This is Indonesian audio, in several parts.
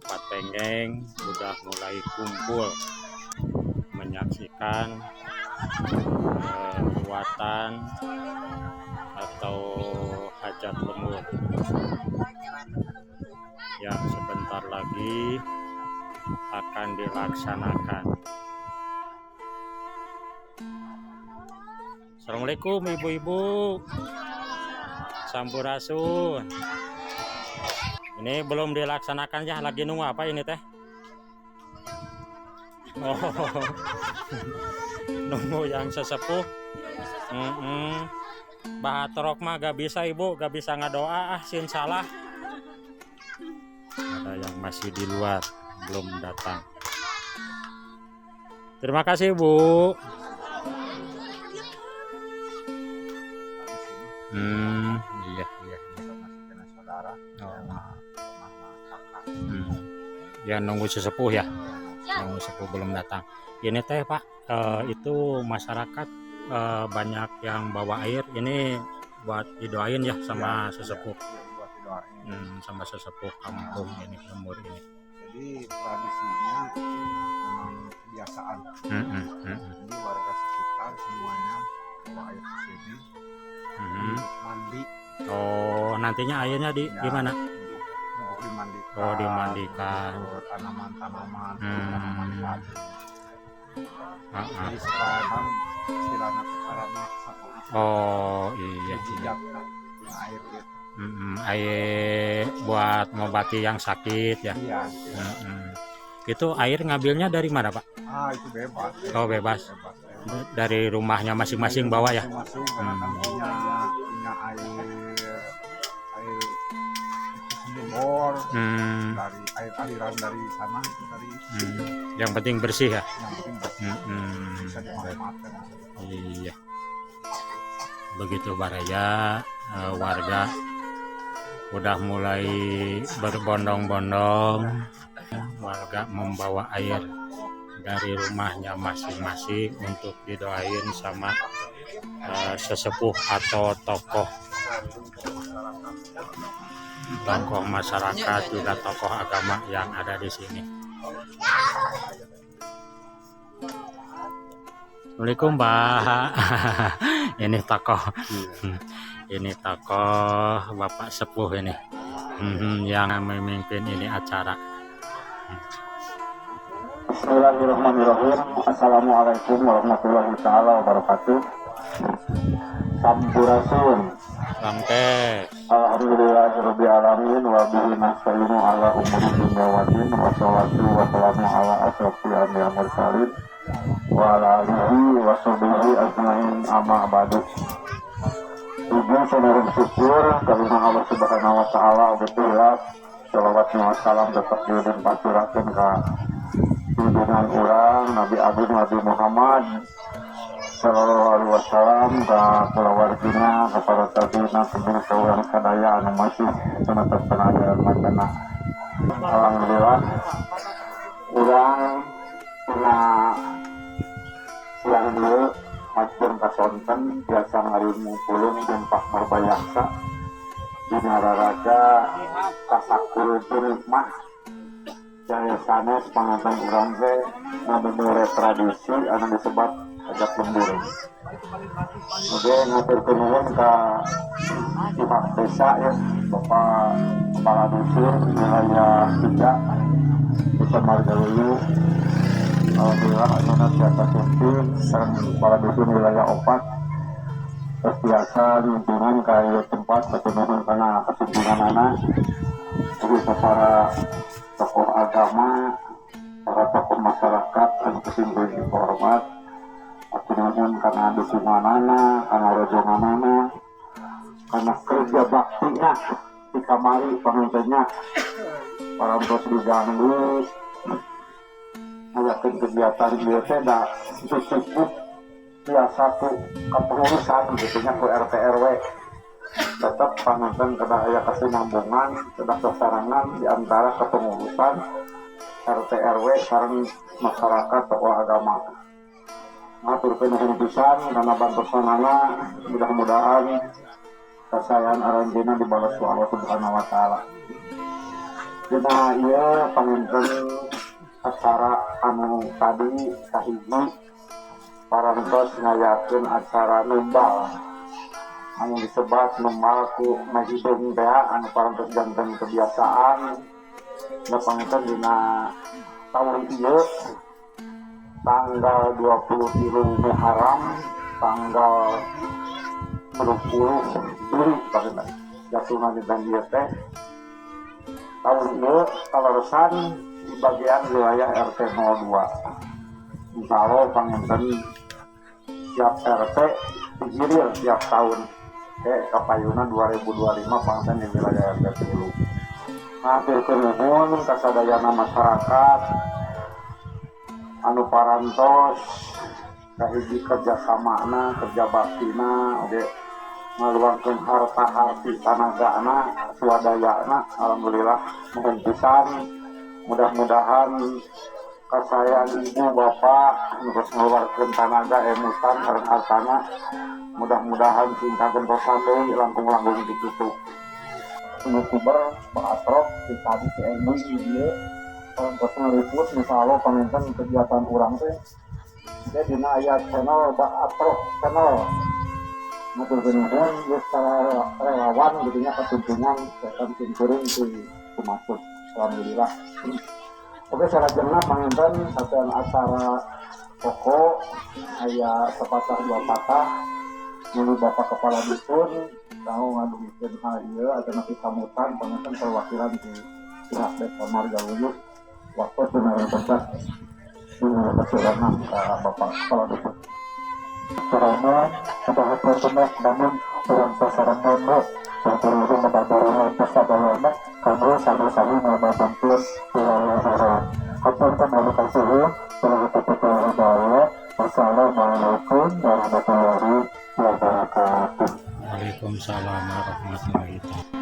Patengeng sudah mulai kumpul menyaksikan ruatan atau hajat lemur yang sebentar lagi akan dilaksanakan. Assalamualaikum ibu-ibu, sampurasun. Ini belum dilaksanakan ya, lagi nunggu apa ini teh? Oh, nunggu yang sesepuh. Bahatorok mah gak bisa ibu, gak bisa ngadoa, sin salah. Ada yang masih di luar, belum datang. Terima kasih bu. Iya. Ya nunggu sesepuh ya, nunggu sesepuh belum datang. Ini teh Pak, itu masyarakat banyak yang bawa air. Ini buat didoain ya sama sesepuh, sama sesepuh kampung ini, lemur ini. Jadi tradisinya memang kebiasaan. Jadi warga sekitar semuanya bawa air ke sini untuk mandi. Oh, nantinya airnya di mana? Untuk dimandikan. Oh, dimandikan. Tanaman-tanaman, tanaman padi. Jadi sekarang istilahnya karama. Oh iya. Jejak air gitu. Air buat ngobati yang sakit ya. Iya. Itu air ngambilnya dari mana Pak? Itu bebas. Oh bebas. Dari rumahnya masing-masing bawa ya. Masing-masing punya air sumur dari air aliran dari sana itu dari. Yang penting bersih ya. Yang penting bersih. Bisa dimanfaatkan. Iya. Begitu Baraya, warga udah mulai berbondong-bondong, warga membawa air dari rumahnya masing-masing untuk didoain sama sesepuh atau tokoh masyarakat, juga tokoh agama yang ada di sini. Assalamualaikum Mbak. Ini tokoh, ini tokoh Bapak Sepuh ini yang memimpin ini acara. Bismillahirrahmanirrahim. Assalamualaikum warahmatullahi taala wabarakatuh. Sampurasun. Sampai. Alhamdulillahirabbil alamin wa bihi nasta'inu ala umuri dunya waddin wa sholatu wa salamu ala asyrofil anbiya'i wal mursalin wa ala alihi wa sahbihi ajmain amma ba'du. Puji saudara syukur karena Allah Subhanahu wa taala betul shalawat wa salam tetap dan paturakeun ka junjungan urang Nabi Agung Nabi Muhammad sallallahu alaihi wasallam ka kulawargina ka para tabi'ina kemudian saurang sadaya anu masih penatap tenaga matana. Alhamdulillah urang pina siang dulu macam kasonten biasa ngarilmu pulung jempak merbayaksa di nararaga kasakurutin mah jaya sanes panganten urang teh ngadumure tradisi anu disebat hajat lembur. Kemudian ngaturkeun nuhun ka Imam Desa ya, Bapak Kepala Dusun wilayah 3 Desa Margaluyu. Alhamdulillah anak biasa pimpin sareng Kepala Dusun wilayah 4. Terus biasa lingkungan kaya tempat ketemuan karena kesimpulan anak. Jadi para tokoh agama, para tokoh masyarakat dan kesimpulan hormat. Kemudian karena dukungan anak, karena rojongan anak, karena kerja baktinya di kamari penontonnya para bos diganggu. Ayakin kegiatan dia tidak cukup biasa tuh kepengurusan gitunya ke RT RW tetap panonton kena aya kesinambungan kena kesarangan di antara kepengurusan RT RW sareng masyarakat tokoh agama. Ngaturkeun nuhun pisan karena bantusanana mudah-mudahan kesayangan aranjeunna dibalas ku Allah Subhanahu wa taala. Dina ieu panginten acara anu tadi kahiji parantos ngayakeun acara numbal anu disebat numbal ku Mahidung teh anu parantos janten kebiasaan da panginten dina taun ieu tanggal 23 Muharram tanggal 20 Juli pada jatuhna di ieu teh tahun ieu kaleresan di bagian wilayah RT 02. Insyaallah panginten tiap RT digilir tiap tahun kapayuna 2025 panginten di wilayah RT 10. Ngaturkeun nuhun kasadayana masyarakat anu parantos kahiji kerjasamana kerja baktina oge ngaluarkeun harta harti tanagana swadayana alhamdulillah muhun pisan mudah-mudahan kasayang ibu bapak terus ngaluarkeun tanaga emutan sareng hartana mudah-mudahan singkakeun tosan deui langkung-langkung ditutup youtuber Pak di tadi si Emi dia terus ngeliput misalnya panginten kegiatan urang teh dia dina aya channel Pak Atrof channel ngatur kemudian dia secara relawan jadinya ketuntungan akan timkuring di masuk alhamdulillah. Oke secara jenah panginten satuan acara pokok aya sepatah dua patah menurut Bapak Kepala Dusun tahu ngaduikeun hal ieu atau nanti samutan panginten perwakilan di pihak Desa Margawuyuk waktu benar benar menurut keseluruhan Bapak Kepala Dusun. Caranya ada hasil semak namun orang sasaran nomor yang perlu mendapatkan pesadayana kamu sama-sama membangun wilayah orang. Hatur kembali kasih telah terpenuhi. Wassalamualaikum warahmatullahi wabarakatuh. Waalaikumsalam warahmatullahi wabarakatuh.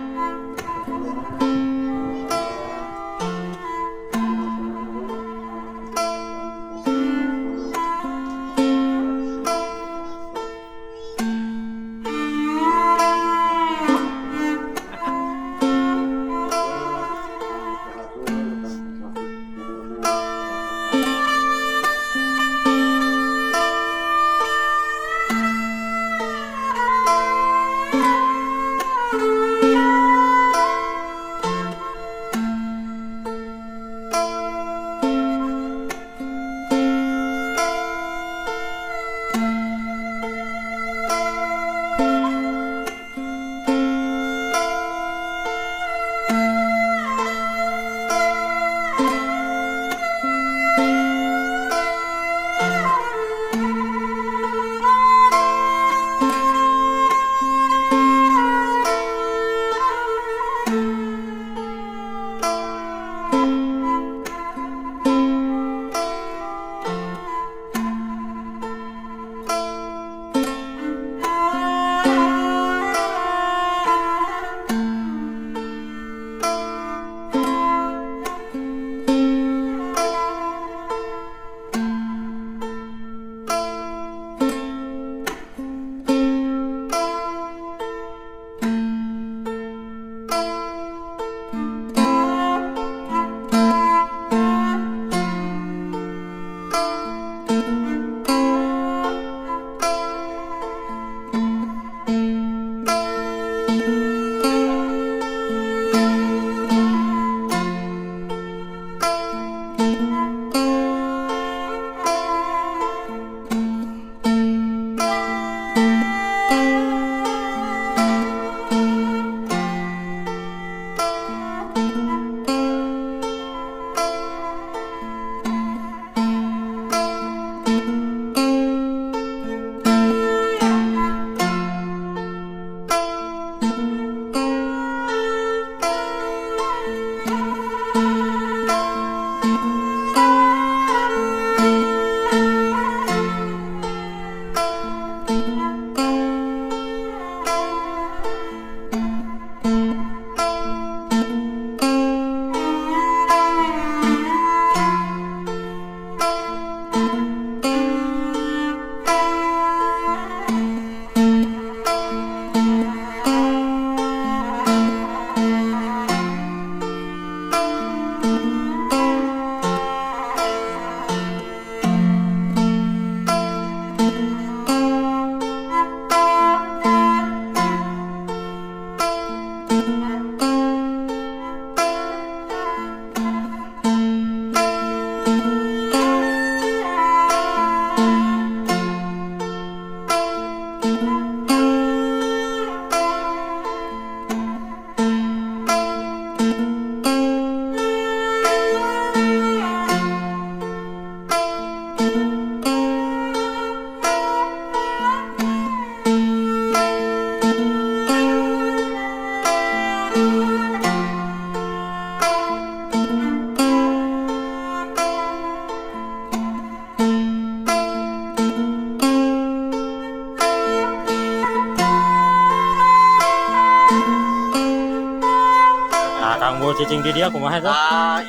ilmu cicing di dia kumaha teh?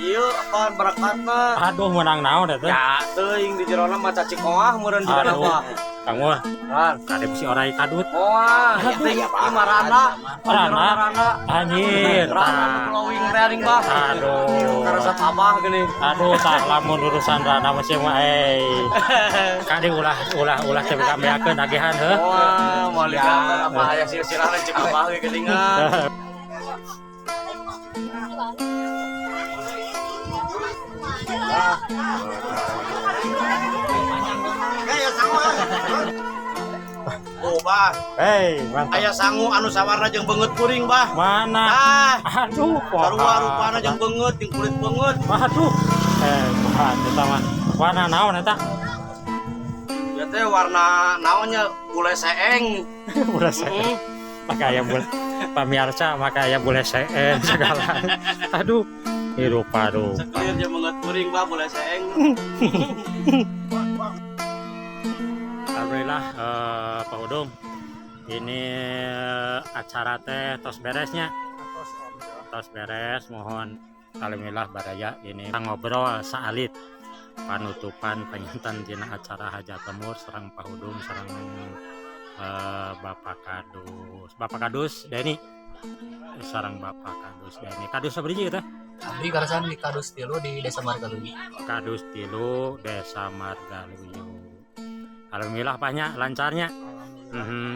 Ieu apa berakatna? Aduh menang naon eta? Ya teuing di jerona mah cacing oah meureun di Aduh. mah. Kang Mul, Kan. kadep si orai kadut. Oah, teuing marana. Marana. Anjir. Rana glowing teh aing bah. Aduh. Karasa tabah geuning. Aduh, tak lamun urusan rana mah sih mah kadi ulah teh kambeakeun agehan heuh. Wah, malika apa aya silsilah cek abah ge geuningan. Oh, bah. Hei, mantap. Aya sangu anu sawarna jeung beungeut kuring, bah. Mana? Aduh, Sarua rupana jeung beungeut jeung kulit beungeut. Aduh. Bukan eta mah. Warna naon eta? Ya teh warna naonnya bule seeng. Bule seeng. Maka aya bule pamirsa, maka aya bule seeng segala. Aduh. Hirup aduh. Seklir jeung beungeut kuring, bah, bule seeng. Alhamdulillah Pak Udung, ini acara teh tos beresnya, tos beres. Mohon alhamdulillah baraya ini ngobrol saalit panutupan penyantan tina acara hajat lemur sareng Pak Udung sareng Bapak Kadus Deni sareng Bapak Kadus Deni. Kadus sabriji teh? Abdi karasan di Kadus Tilu di Desa Margaluyu. Kadus Tilu Desa Margaluyu. Alhamdulillah banyak lancarnya.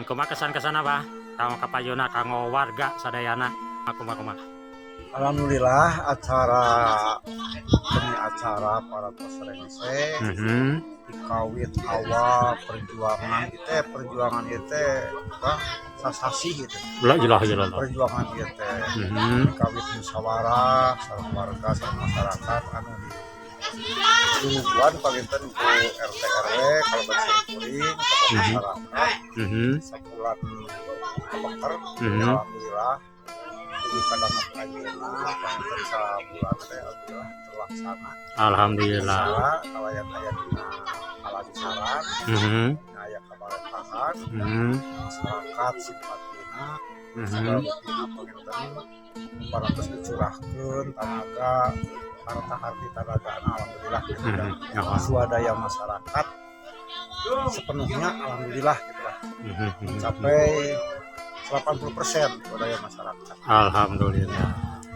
Kumaha kesan-kesan apa? Kanggo kapayuna kanggo warga sadayana. Kumaha. Alhamdulillah acara para peserta dikawit awal perjuangan itu sasasi gitu. Jelas. Perjuangan itu dikawit musyawarah sareng warga sareng masyarakat anu di duluan palinten ku RT RW kalau bersih kuring ke masyarakat sebulan dokter. Alhamdulillah di kadang ayeuna palinten sabulan teh alhamdulillah terlaksana. Alhamdulillah. Kalayan aya dina alami saran aya kabarekahan masyarakat simpatina segala buktina palinten 400 dicurahkeun tenaga harta-harti tenaga alhamdulillah swadaya masyarakat sepenuhnya alhamdulillah gitulah mencapai 80% swadaya masyarakat. Alhamdulillah.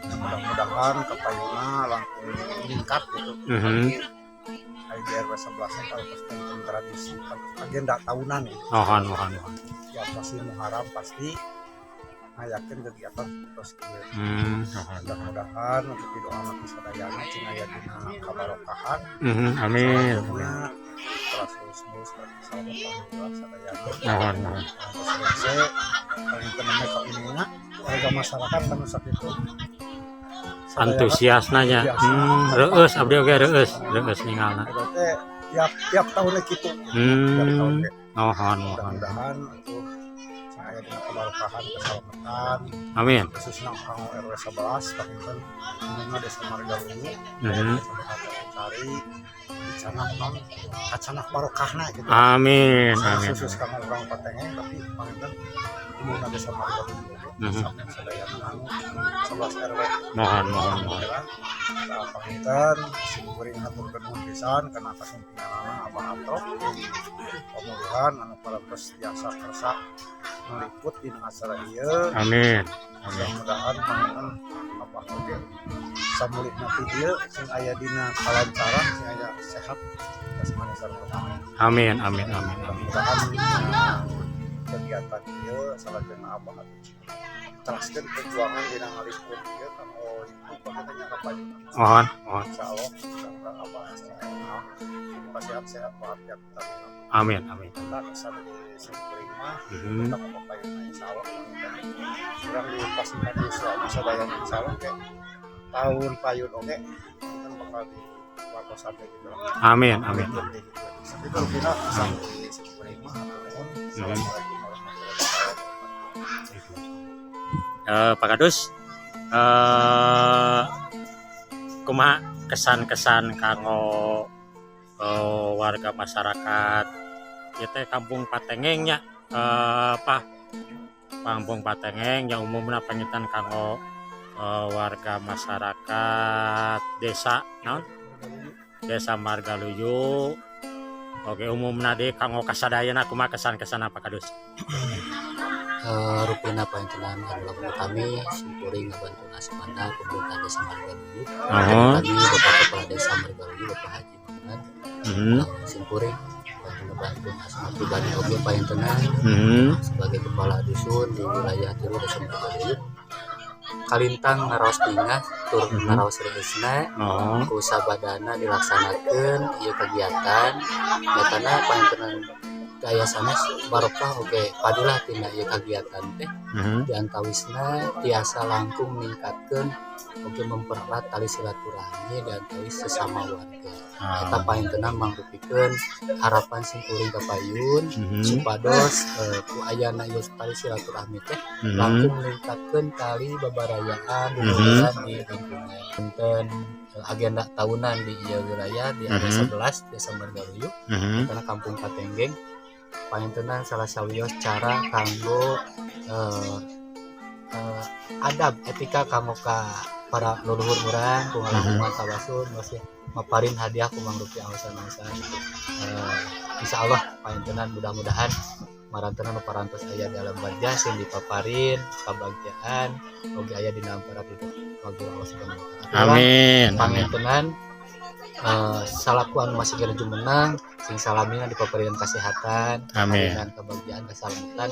Mudah-mudahan kapayuna langkung meningkat gitu. IDRW 11 kalau tentang tradisi agenda tahunan gitu. Mohon. Ya pasti muharam pasti yakin kegiatan terus gitu. Mudah-mudahan untuk doa mati sadayana cina aya dina kabarokahan. Amin. Terus selamat alhamdulillah sadayana. Mohon. Selesai paling tenangnya kok ininya warga masyarakat kan sakitu Antusias nanya. Reus abdi oge reus ningalna. Tiap tahunnya gitu. Tiap tahunnya. Mohon. Mudah-mudahan untuk saya dengan keberkahan keselamatan. Amin. Khususnya orang RW 11 pakinten ini Desa Margaluyu. Cari dicanak non kacanak barokahna gitu. Amin. Khusus kang orang Patengeng tapi pakinten umumna Desa Margaluyu. Sampai sadayana anu 11 RW. Mohon. Pakinten sing haturkeun nuhun pisan kana kasumpinganana Abah Atrok pemulihan anu parantos biasa kersa meliput dina acara ieu. Amin. Mudah-mudahan pakinten Abah oge samulitna ti dieu sing aya dina kalancaran sing aya sehat kasmani sareng rohani. Amin. Mudah-mudahan kegiatan ieu salajengna Abah teraskeun perjuangan dina ngaliput ieu kanggo pakinten kapayuna. Mohon. Insyaallah Abah sehat-sehat walafiat tamina. Amin. Kita bisa di sekuring mah kita kapayuna insyaallah. Kurang dipasihkan di suami sadaya insyaallah ke tahun payun oge kita bakal di wakosan gitu. Amin. Tapi kalau kita bisa di sekuring mah Assalamualaikum warahmatullahi wabarakatuh. Pak Kadus, kumaha kesan-kesan kanggo warga masyarakat ieu teh Kampung Patengeng nya Kampung Patengeng yang umumna pangitan kanggo warga masyarakat desa naon? Desa Margaluyu. Oke, umumna deui kanggo kasadayana kumaha kesan-kesan apa kadus? Rupina panjenengan adalah kami simpuring ngabantu asmana pemerintah desa Margaluyu. Oh. Kami Bapak Kepala Desa Margaluyu Bapak Haji Muhammad. Simpuring bantu asmana pribadi oge panjenengan sebagai kepala dusun di wilayah Tiru Desa Margaluyu. Kalintang naraos tingah tur naraos reusna ku sabadana dilaksanakeun ieu kegiatan nyatana panjenengan daya sanes barokah oge padilah tina ieu kegiatan teh diantawisna tiasa langkung ningkatkeun oge mempererat tali silaturahmi dan tali sesama warga. Eta panjenengan mangrupikeun harapan simkuring kapayun supados ku ayana ieu tali silaturahmi teh langkung ningkatkeun tali babarayaan di lingkungan. Punten agenda tahunan di ieu wilayah di RW 11 Desa Margaluyu karena Kampung Katenggeng panjenengan salah sawios cara kanggo adab etika kanggo ka para leluhur urang ku ngalakukan tawasul masih maparin hadiah ku mangrupi angsan-angsan. Insyaallah panjenengan mudah-mudahan maranteuna nu parantos aya dalam wajah sing dipaparin kabagjaan oge aya dina ampara ridho Allah Subhanahu wa taala. Amin. Panjenengan salaku anu masih kena jumenang sing salamina dipaparin kesehatan, amin, kebahagiaan, keselamatan.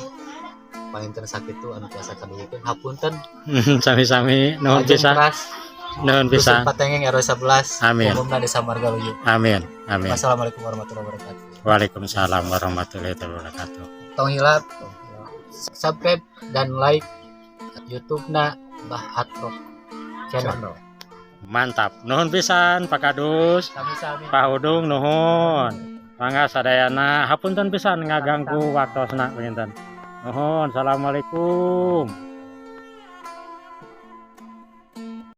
Panjenengan sakitu anu tiasa kadulikeun hapunten. Sami-sami nuhun pisan. Nuhun pisan. Patengeng RW 11. Amin. Umumna Desa Margaluyu. Amin. Amin. Wassalamualaikum warahmatullahi wabarakatuh. Waalaikumsalam warahmatullahi wabarakatuh. Tong hilap, subscribe dan like YouTube-na Mbah Atrok channel. Mantap. Nuhun pisan Pak Kadus. Sami-sami. Pak Udung nuhun. Mangga sadayana hapunten pisan ngaganggu waktosna pinten. Nuhun. Assalamualaikum.